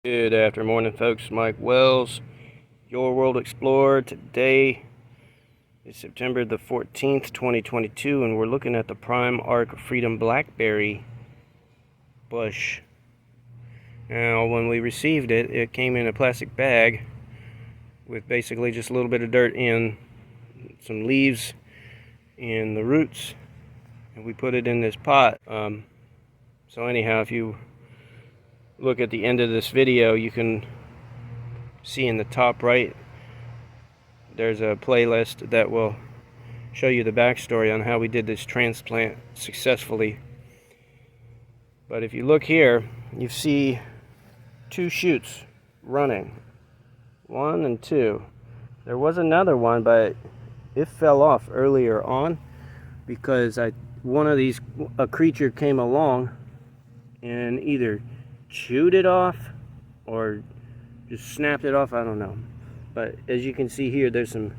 Good afternoon, folks. Mike Wells, your World Explorer. Today is September the 14th, 2022, and we're looking at the Prime Arc Freedom Blackberry bush. Now, when we received it, it came in a plastic bag with basically just a little bit of dirt in, some leaves, and the roots, and we put it in this pot. So anyhow, if you look at the end of this video, you can see in the top right there's a playlist that will show you the backstory on how we did this transplant successfully. But if you look here, you see two shoots running, 1 and 2. There was another one, but it fell off earlier on because a creature came along and either chewed it off or just snapped it off. I don't know, but as you can see here, there's some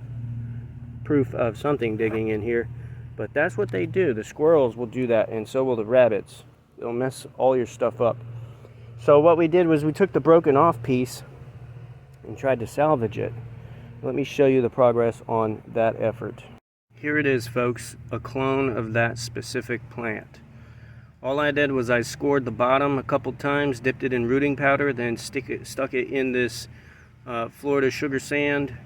proof of something digging in here. But that's what they do. The squirrels will do that, and so will the rabbits. They'll mess all your stuff up. So what we did was we took the broken off piece and tried to salvage it. Let me show you the progress on that effort. Here it is, folks, a clone of that specific plant. All I did was I scored the bottom a couple times, dipped it in rooting powder, then stuck it in this Florida sugar sand,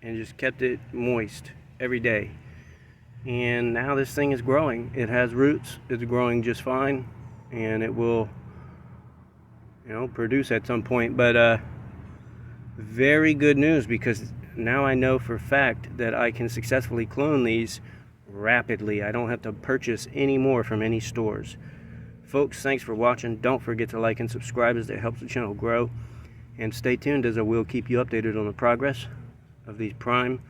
and just kept it moist every day. And now this thing is growing. It has roots. It's growing just fine, and it will, produce at some point. But very good news, because now I know for a fact that I can successfully clone these rapidly. I don't have to purchase any more from any stores. Folks, thanks for watching. Don't forget to like and subscribe, as that helps the channel grow. And stay tuned, as I will keep you updated on the progress of these Prime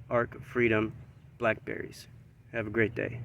Arc Freedom Blackberries. Have a great day.